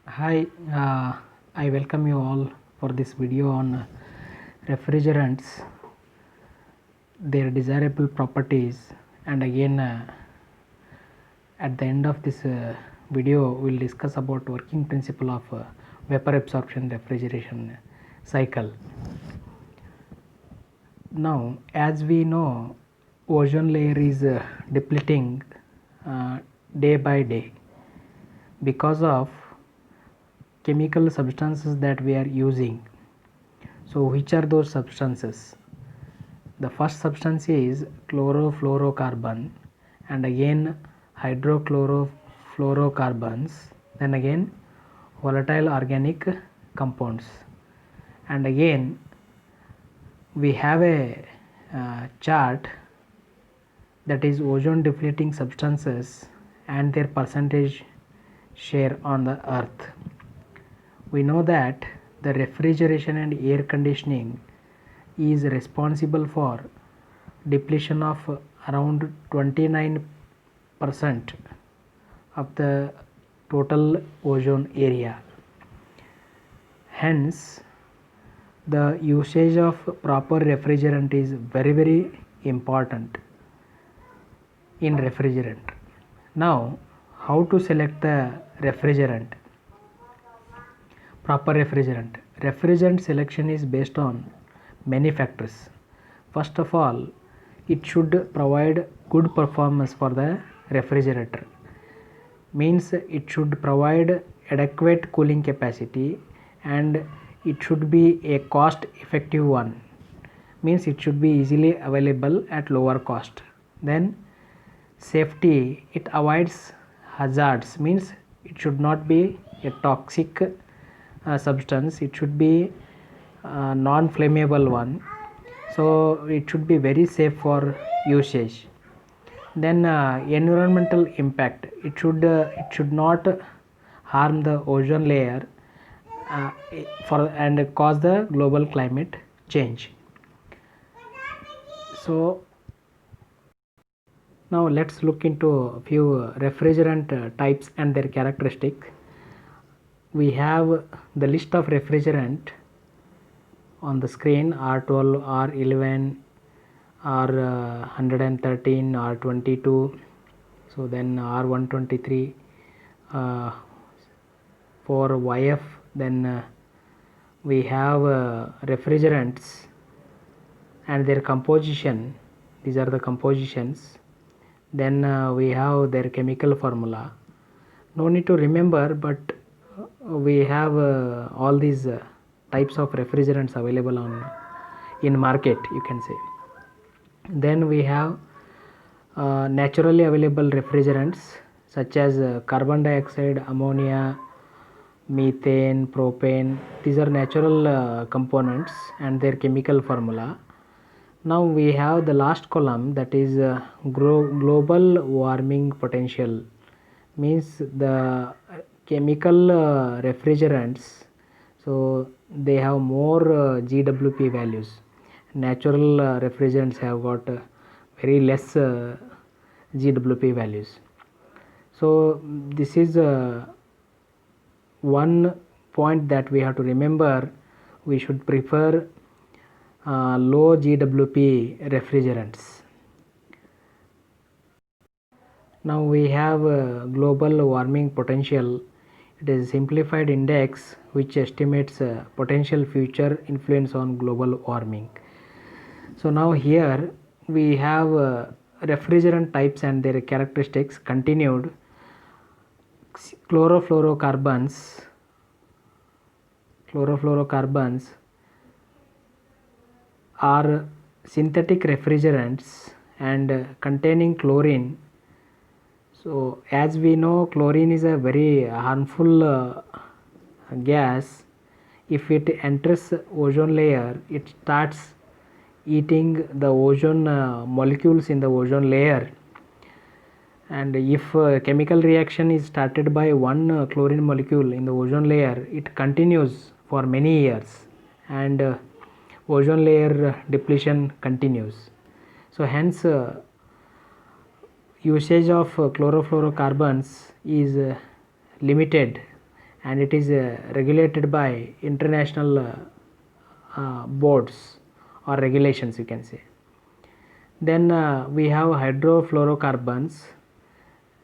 Hi, I welcome you all for this video on refrigerants, their desirable properties, and again at the end of this video we'll discuss about working principle of vapor absorption refrigeration cycle. Now, as we know, ozone layer is depleting uh, day by day because of chemical substances that we are using. So which are those substances? The first substance is chlorofluorocarbon, and again hydrochlorofluorocarbons, then again volatile organic compounds, and again we have a chart that is ozone depleting substances and their percentage share on the earth. We know that the refrigeration and air conditioning is responsible for depletion of around 29% of the total ozone area. Hence, the usage of proper refrigerant is very important in refrigerant. Now, how to select the refrigerant? Proper refrigerant. Refrigerant selection is based on many factors. First of all, it should provide good performance for the refrigerator. Means it should provide adequate cooling capacity and it should be a cost effective one. Means it should be easily available at lower cost. Then safety, it avoids hazards, means it should not be a toxic substance, it should be non-flammable one, so it should be very safe for usage. Then environmental impact, it should not harm the ozone layer for and cause the global climate change. So now let's look into a few refrigerant types and their characteristic. We have the list of refrigerant on the screen: R12, R11, R113, R22, so then R123 for YF. Then we have refrigerants and their composition. These are the compositions. Then we have their chemical formula. No need to remember, but we have all these types of refrigerants available in market, you can say. Then we have naturally available refrigerants such as carbon dioxide, ammonia, methane, propane. These are natural components and their chemical formula. Now we have the last column, that is global warming potential. Means the chemical refrigerants, so they have more GWP values. Natural refrigerants have got very less GWP values. So this is one point that we have to remember. We should prefer low GWP refrigerants. Now we have global warming potential. It is a simplified index which estimates potential future influence on global warming. So now here we have refrigerant types and their characteristics continued. Chlorofluorocarbons are synthetic refrigerants and containing chlorine. So as we know, chlorine is a very harmful gas. If it enters ozone layer, it starts eating the ozone molecules in the ozone layer, and if chemical reaction is started by one chlorine molecule in the ozone layer, it continues for many years and ozone layer depletion continues. So hence usage of chlorofluorocarbons is limited and it is regulated by international boards or regulations, you can say. Then we have hydrofluorocarbons,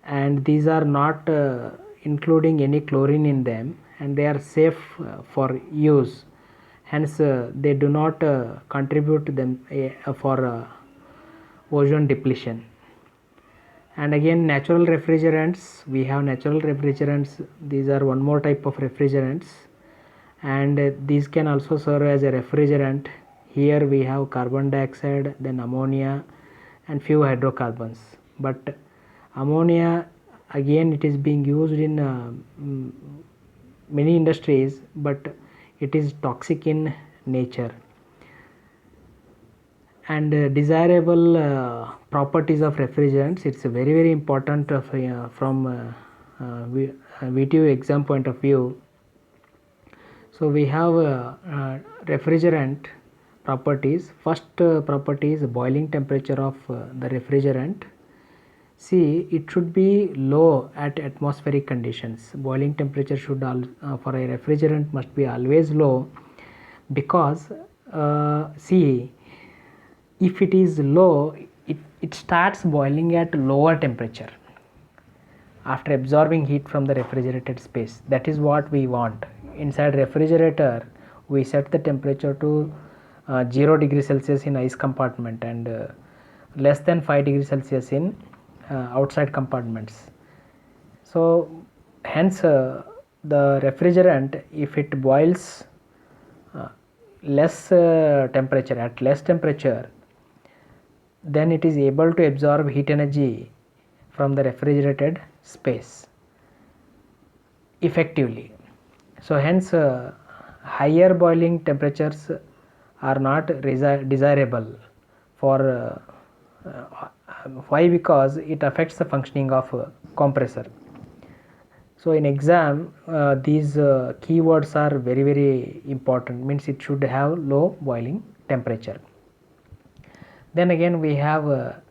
and these are not including any chlorine in them, and they are safe for use, hence they do not contribute to them for ozone depletion. And again, natural refrigerants, we have natural refrigerants. These are one more type of refrigerants, and these can also serve as a refrigerant. Here we have carbon dioxide, then ammonia, and few hydrocarbons. But ammonia, again, it is being used in many industries, but it is toxic in nature. And desirable properties of refrigerants, it's very important from VTU exam point of view. So we have refrigerant properties. First property is boiling temperature of the refrigerant. See, it should be low at atmospheric conditions. Boiling temperature should for a refrigerant must be always low, because see, if it is low, it starts boiling at lower temperature after absorbing heat from the refrigerated space. That is what we want. Inside refrigerator, we set the temperature to 0 degrees Celsius in ice compartment, and less than 5 degrees Celsius in outside compartments. So hence the refrigerant, if it boils less temperature, at less temperature, then it is able to absorb heat energy from the refrigerated space effectively. So hence higher boiling temperatures are not desirable for why? Because it affects the functioning of compressor. So in exam, these keywords are very important, means it should have low boiling temperature. Then again, we have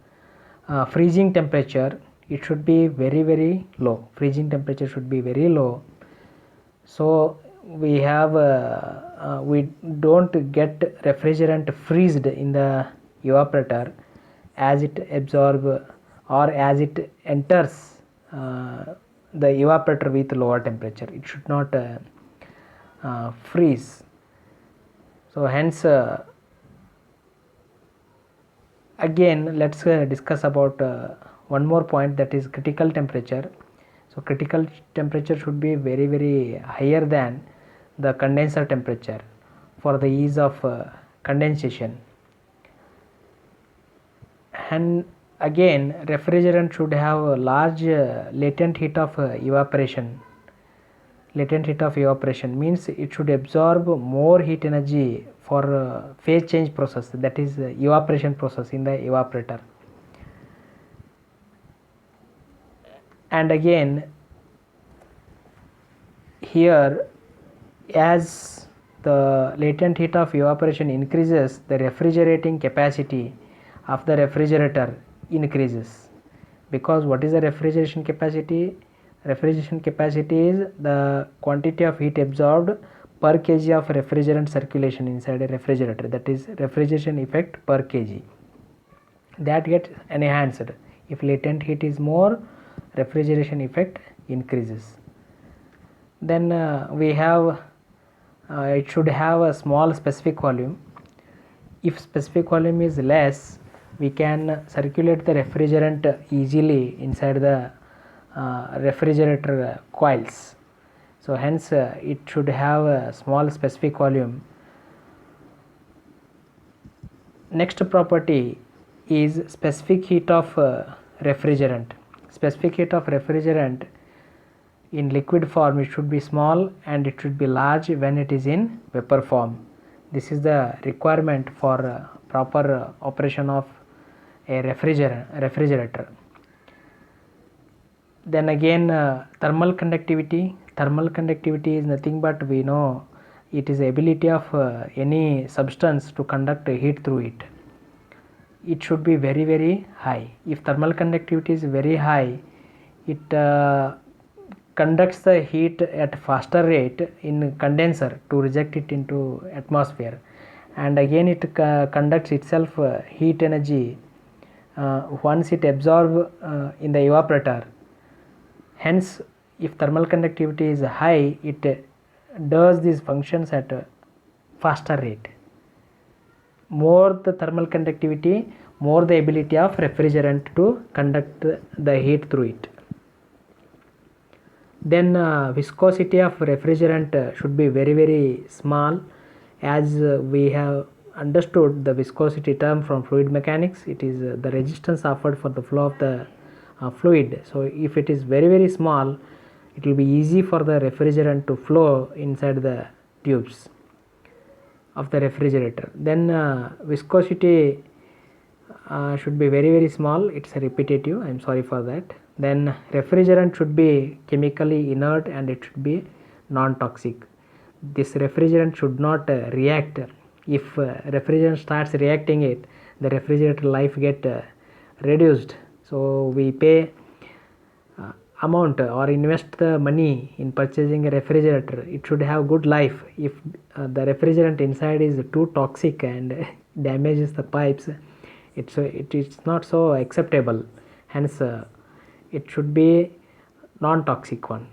freezing temperature. It should be very low. Freezing temperature should be very low. So we have we don't get refrigerant freezed in the evaporator as it absorb or as it enters the evaporator with lower temperature. It should not freeze. So hence again, let's discuss about one more point, that is critical temperature. So critical temperature should be very higher than the condenser temperature for the ease of condensation. And again, refrigerant should have a large latent heat of evaporation. Latent heat of evaporation means it should absorb more heat energy for phase change process, that is evaporation process in the evaporator. And again, here, as the latent heat of evaporation increases, the refrigerating capacity of the refrigerator increases. Because what is the refrigeration capacity? Refrigeration capacity is the quantity of heat absorbed per kg of refrigerant circulation inside a refrigerator, that is refrigeration effect per kg. That gets enhanced. If latent heat is more, refrigeration effect increases. Then we have it should have a small specific volume. If specific volume is less, we can circulate the refrigerant easily inside the refrigerator coils. So hence it should have a small specific volume. Next property is specific heat of refrigerant. Specific heat of refrigerant in liquid form, it should be small and it should be large when it is in vapor form. This is the requirement for proper operation of a refrigerator. Then again, thermal conductivity. Thermal conductivity is nothing but, we know, it is the ability of any substance to conduct heat through it. It should be very high. If thermal conductivity is very high, it conducts the heat at faster rate in condenser to reject it into atmosphere, and again it conducts itself heat energy once it absorbs in the evaporator. Hence, if thermal conductivity is high, it does these functions at a faster rate. More the thermal conductivity, more the ability of refrigerant to conduct the heat through it. Then viscosity of refrigerant should be very very small, as we have understood the viscosity term from fluid mechanics. It is the resistance offered for the flow of the fluid. So if it is very very small, it will be easy for the refrigerant to flow inside the tubes of the refrigerator. Then viscosity should be very very small. It's a repetitive, I'm sorry for that. Then refrigerant should be chemically inert and it should be non-toxic. This refrigerant should not react. If refrigerant starts reacting it, the refrigerator life get reduced. So we pay amount or invest the money in purchasing a refrigerator. It should have good life. If the refrigerant inside is too toxic and damages the pipes, it is not so acceptable. Hence it should be non-toxic one.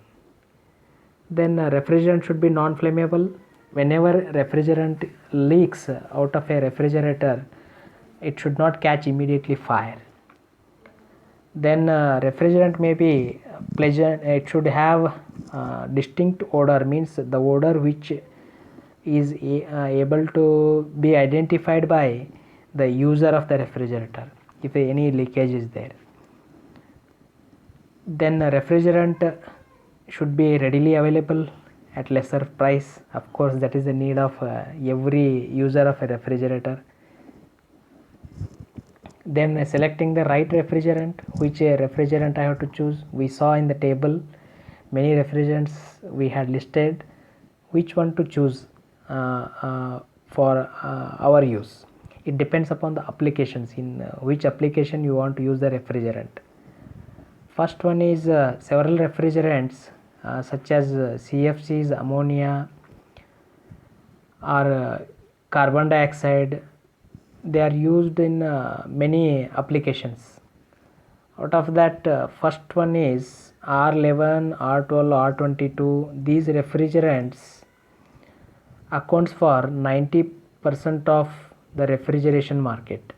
Then refrigerant should be non-flammable. Whenever refrigerant leaks out of a refrigerator, it should not catch immediately fire. Then refrigerant may be pleasant. It should have distinct odor, means the odor which is able to be identified by the user of the refrigerator if any leakage is there. Then refrigerant should be readily available at lesser price. Of course, that is the need of every user of a refrigerator. Then selecting the right refrigerant, which refrigerant I have to choose. We saw in the table many refrigerants we had listed, which one to choose for our use. It depends upon the applications, in which application you want to use the refrigerant. First one is several refrigerants such as CFCs, ammonia or carbon dioxide. They are used in many applications. Out of that, first one is R11, R12, R22. These refrigerants accounts for 90% of the refrigeration market.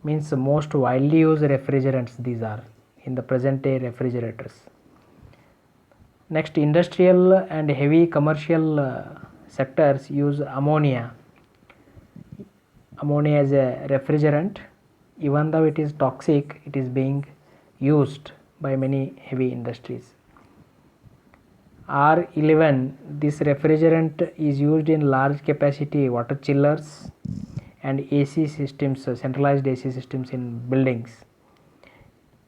Means most widely used refrigerants these are in the present day refrigerators. Next, industrial and heavy commercial sectors use ammonia. Ammonia as a refrigerant. Even though it is toxic, it is being used by many heavy industries. R11, this refrigerant is used in large capacity water chillers and AC systems, centralized AC systems in buildings.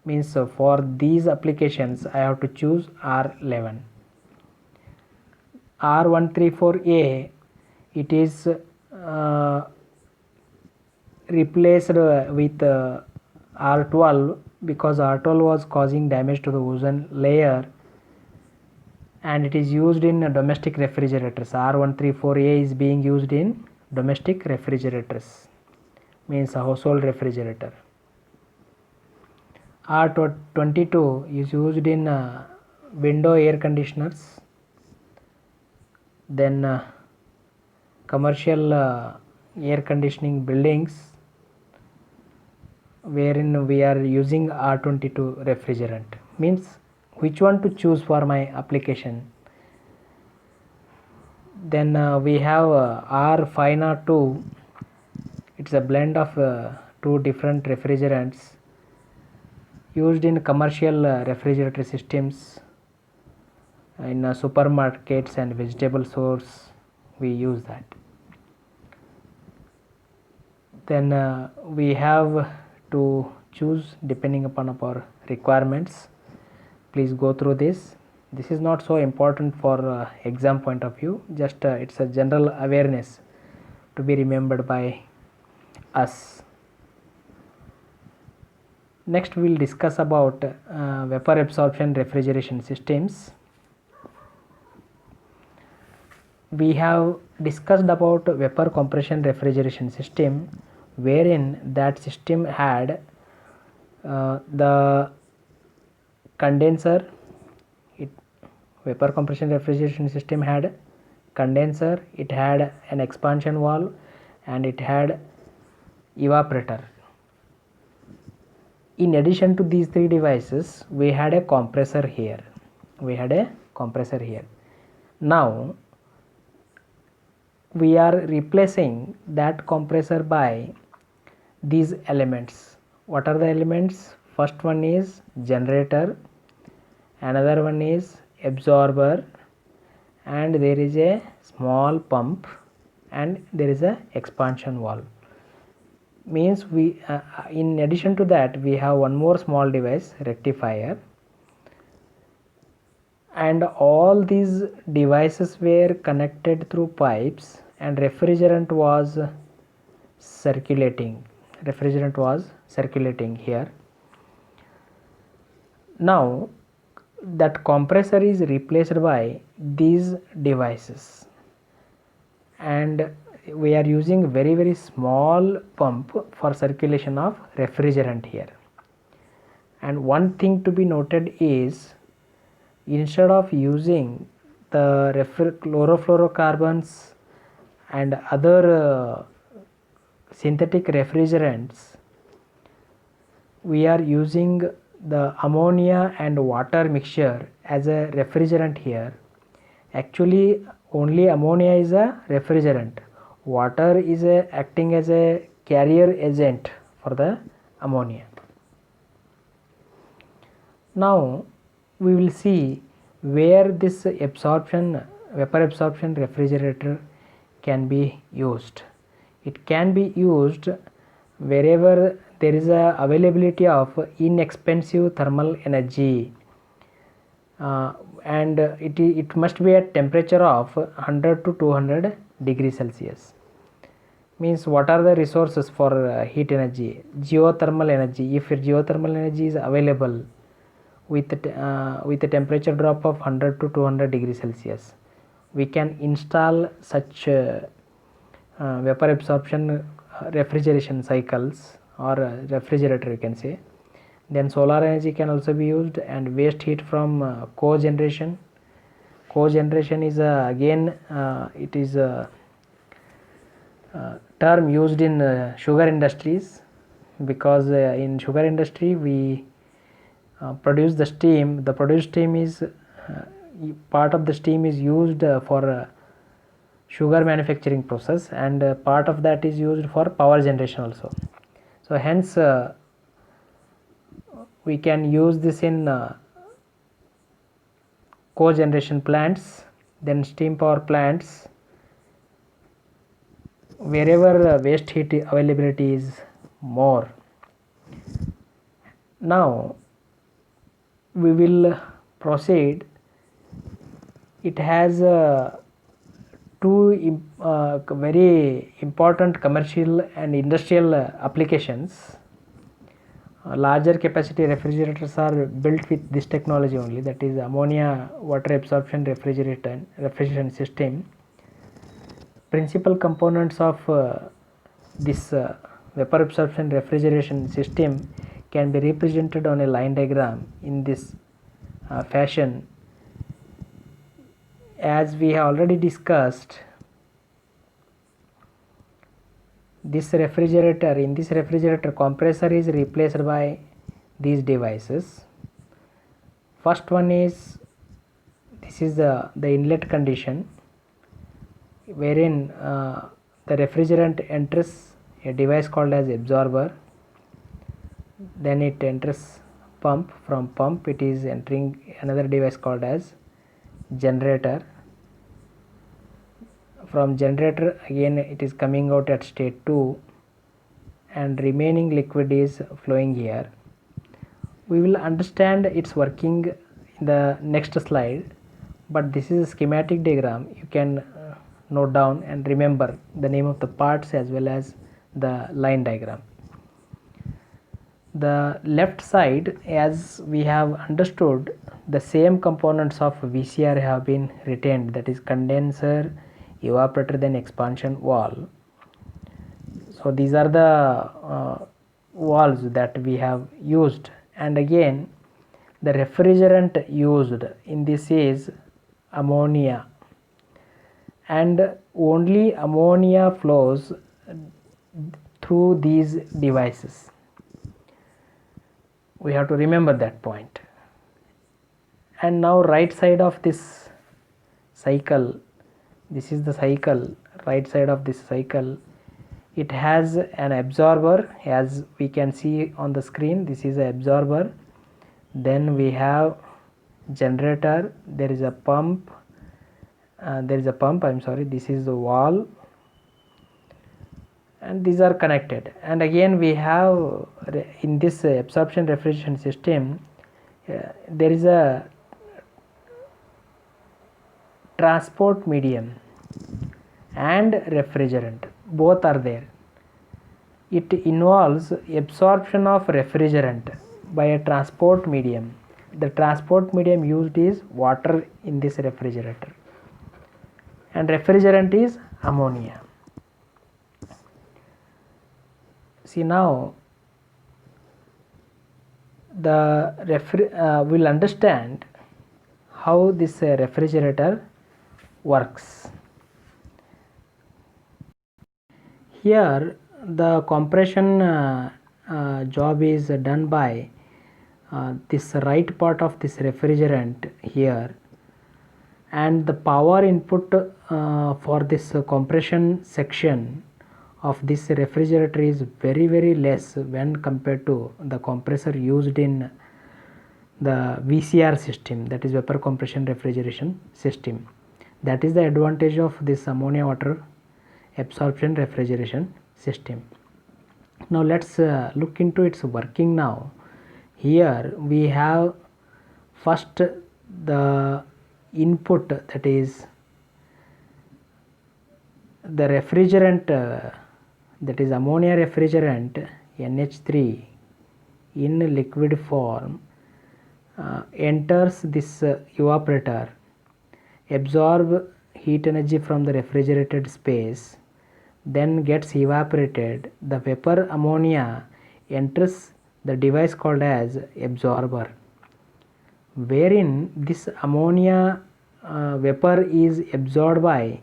Means for these applications I have to choose R11. R134A, it is replaced with R12 because R12 was causing damage to the ozone layer, and it is used in domestic refrigerators. R134A is being used in domestic refrigerators, means a household refrigerator. R22 is used in window air conditioners, then commercial air conditioning buildings, wherein we are using R22 refrigerant. Means which one to choose for my application. Then we have R502. It's a blend of two different refrigerants used in commercial refrigerator systems. In supermarkets and vegetable stores we use that. Then we have to choose depending upon our requirements. Please go through this. This is not so important for exam point of view, just it's a general awareness to be remembered by us. Next we will discuss about vapor absorption refrigeration systems. we have discussed about vapor compression refrigeration system, wherein that system had the condenser. Vapor compression refrigeration system had condenser, it had an expansion valve, and it had evaporator. In addition to these three devices, we had a compressor here. Now we are replacing that compressor by these elements. What are the elements? First one is generator, another one is absorber, and there is a small pump, and there is a expansion valve. Means we in addition to that, we have one more small device, rectifier, and all these devices were connected through pipes, and refrigerant was circulating here. Now that compressor is replaced by these devices, and we are using very small pump for circulation of refrigerant here. And one thing to be noted is, instead of using the chlorofluorocarbons and other synthetic refrigerants, we are using the ammonia and water mixture as a refrigerant here. Actually, only ammonia is a refrigerant. Water is acting as a carrier agent for the ammonia. Now we will see where this vapor absorption refrigerator can be used. It can be used wherever there is a availability of inexpensive thermal energy, and it must be at temperature of 100 to 200 degrees Celsius. Means what are the resources for heat energy? Geothermal energy. If geothermal energy is available with a temperature drop of 100 to 200 degrees Celsius, we can install such vapor absorption refrigeration cycles, or refrigerator you can say. Then solar energy can also be used, and waste heat from cogeneration. Cogeneration is again it is a term used in sugar industries, because in sugar industry we produce the steam. The produced steam is part of the steam is used for sugar manufacturing process, and part of that is used for power generation also. So hence we can use this in cogeneration plants, then steam power plants, wherever waste heat availability is more. Now we will proceed. It has two very important commercial and industrial applications. Larger capacity refrigerators are built with this technology only, that is ammonia water absorption refrigeration system. Principal components of this vapor absorption refrigeration system can be represented on a line diagram in this fashion. As we have already discussed, in this refrigerator, compressor is replaced by these devices. First one is, this is the inlet condition, wherein the refrigerant enters a device called as absorber, then it enters pump. From pump it is entering another device called as generator. From generator again it is coming out at state 2, and remaining liquid is flowing here. We will understand its working in the next slide, but this is a schematic diagram. You can note down and remember the name of the parts as well as the line diagram. The left side, as we have understood, the same components of VCR have been retained, that is condenser, evaporator, then expansion valve. So these are the valves that we have used. And again, the refrigerant used in this is ammonia, and only ammonia flows through these devices. We have to remember that point. And now right side of this cycle, this is the cycle, right side of this cycle, it has an absorber, as we can see on the screen. This is an absorber. Then we have generator, there is a pump, this is the valve, and these are connected. And again we have in this absorption refrigeration system there is a transport medium and refrigerant, both are there. It involves absorption of refrigerant by a transport medium. The transport medium used is water in this refrigerator, and refrigerant is ammonia. See, now the we'll understand how this refrigerator works. Here the compression job is done by this right part of this refrigerant here, and the power input for this compression section of this refrigerator is very less when compared to the compressor used in the VCR system, that is vapor compression refrigeration system. That is the advantage of this ammonia water absorption refrigeration system. Now let's look into its working now. Here we have first the input, that is the refrigerant, that is ammonia refrigerant NH3 in liquid form enters this evaporator, absorb heat energy from the refrigerated space, then gets evaporated. The vapor ammonia enters the device called as absorber, wherein this ammonia vapor is absorbed by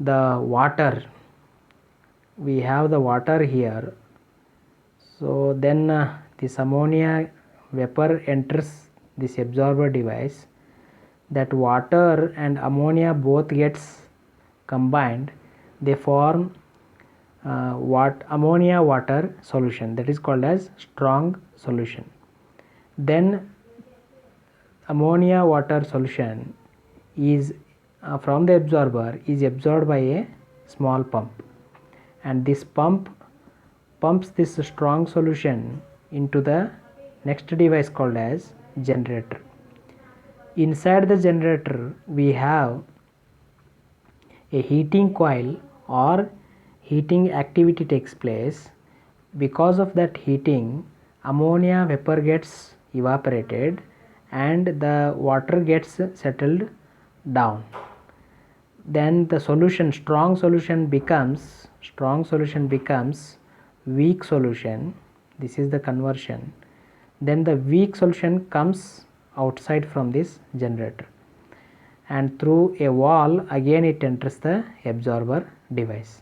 the water. We have the water here, so then this ammonia vapor enters this absorber device. That water and ammonia both gets combined, they form ammonia water solution, that is called as strong solution. Then ammonia water solution is from the absorber is absorbed by a small pump, and this pump pumps this strong solution into the next device called as generator. Inside the generator we have a heating coil or heating activity takes place. Because of that heating, ammonia vapor gets evaporated and the water gets settled down. Then the solution, strong solution becomes weak solution. This is the conversion. Then the weak solution comes outside from this generator, and through a valve again it enters the absorber device.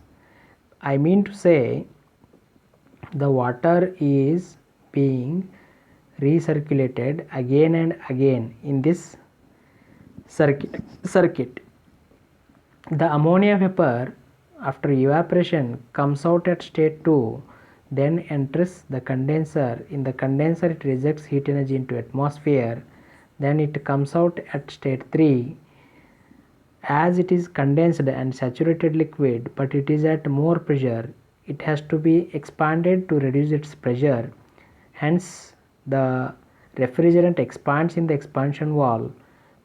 I mean to say, the water is being recirculated again and again in this circuit. The ammonia vapor after evaporation comes out at state 2, then enters the condenser. In the condenser it rejects heat energy into atmosphere, then it comes out at state 3. As it is condensed and saturated liquid, but it is at more pressure, it has to be expanded to reduce its pressure. Hence the refrigerant expands in the expansion valve,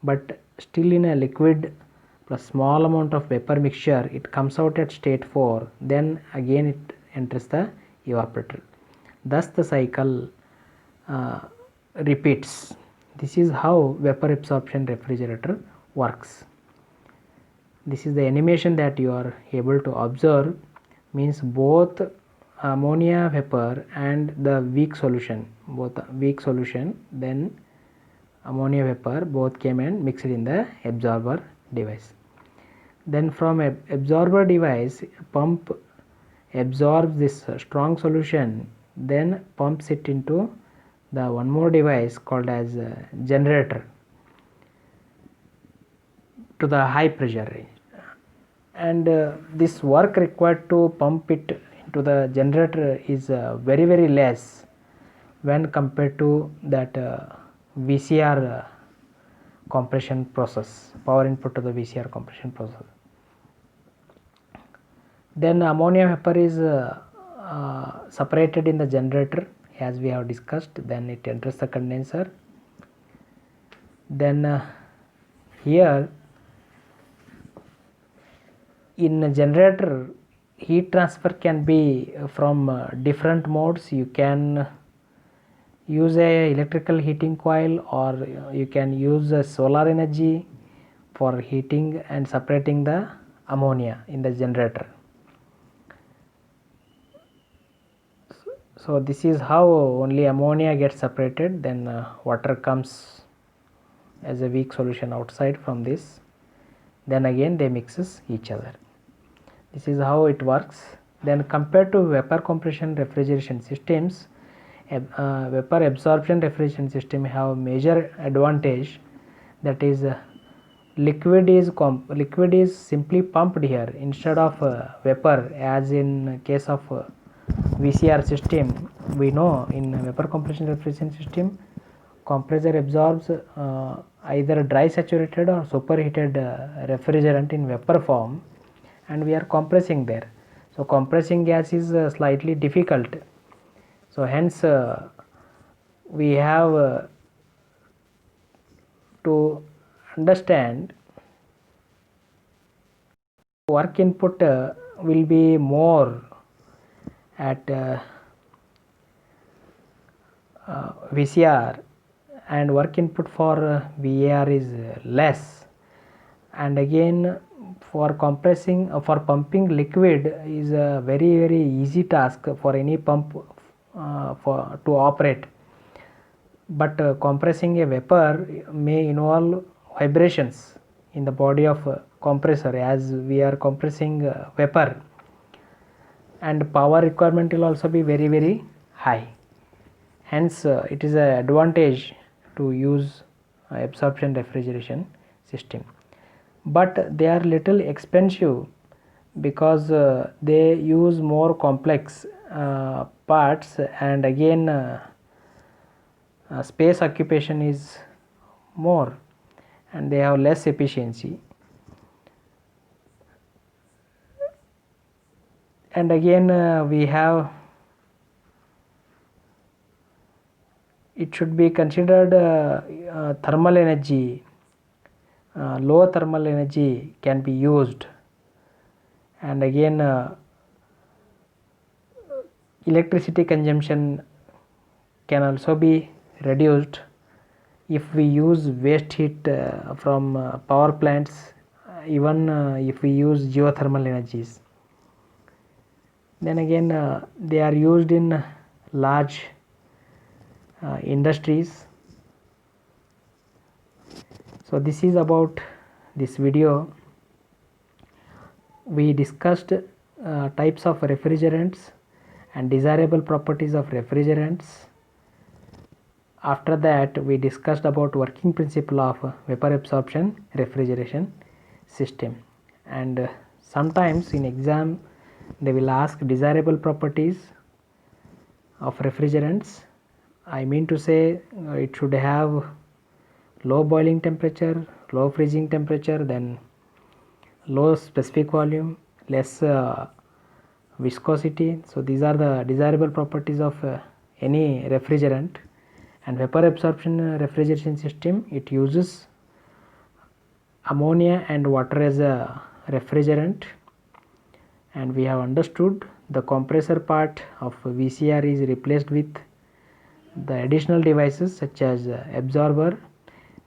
but still in a liquid plus small amount of vapor mixture. It comes out at state 4, then again it enters the evaporator. Thus the cycle repeats. This is how vapor absorption refrigerator works. this is the animation that you are able to observe, means both ammonia vapor and the weak solution, then ammonia vapor both came and mixed in the absorber device. Then from absorber device, pump absorbs this strong solution, then pumps it into the one more device called as generator to the high pressure range. And this work required to pump it into the generator is very less when compared to that VCR compression process, power input to the VCR compression process. Then ammonia vapor is separated in the generator as we have discussed, then it enters the condenser. Then here in a generator, heat transfer can be from different modes. You can use a electrical heating coil, or you can use a solar energy for heating and separating the ammonia in the generator. So this is how only ammonia gets separated, then water comes as a weak solution outside from this, then again they mixes each other. This is how it works. Then compared to vapor compression refrigeration systems, vapor absorption refrigeration system have major advantage, that is liquid is simply pumped here instead of vapor, as in case of VCR system. We know in vapor compression refrigeration system, compressor absorbs either dry saturated or superheated refrigerant in vapor form, and we are compressing there. So compressing gas is slightly difficult, so hence we have to understand work input will be more at VCR, and work input for VAR is less. And again, for compressing for pumping liquid is a very easy task for any pump to operate, but compressing a vapor may involve vibrations in the body of compressor, as we are compressing vapor, and power requirement will also be very high. Hence it is an advantage to use absorption refrigeration system, but they are little expensive because they use more complex parts, and again space occupation is more, and they have less efficiency. And again we have, it should be considered thermal energy, low thermal energy can be used, and again electricity consumption can also be reduced if we use waste heat from power plants, even if we use geothermal energies. Then again they are used in large industries. So this is about this video. We discussed types of refrigerants and desirable properties of refrigerants. After that we discussed about working principle of vapor absorption refrigeration system, and sometimes in exam they will ask desirable properties of refrigerants. I mean to say it should have low boiling temperature, low freezing temperature, then low specific volume, less viscosity. So these are the desirable properties of any refrigerant. And vapor absorption refrigeration system, it uses ammonia and water as a refrigerant, and we have understood the compressor part of VCR is replaced with the additional devices such as absorber,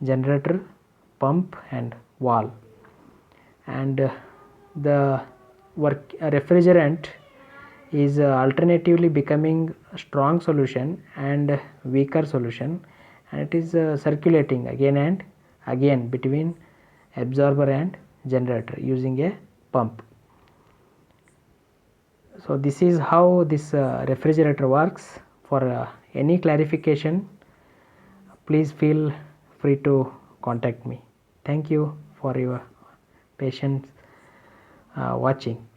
generator, pump and valve. and the refrigerant is alternatively becoming a strong solution and weaker solution, and it is circulating again and again between absorber and generator using a pump. So this is how this refrigerator works. For any clarification, please feel free to contact me. Thank you for your patience watching.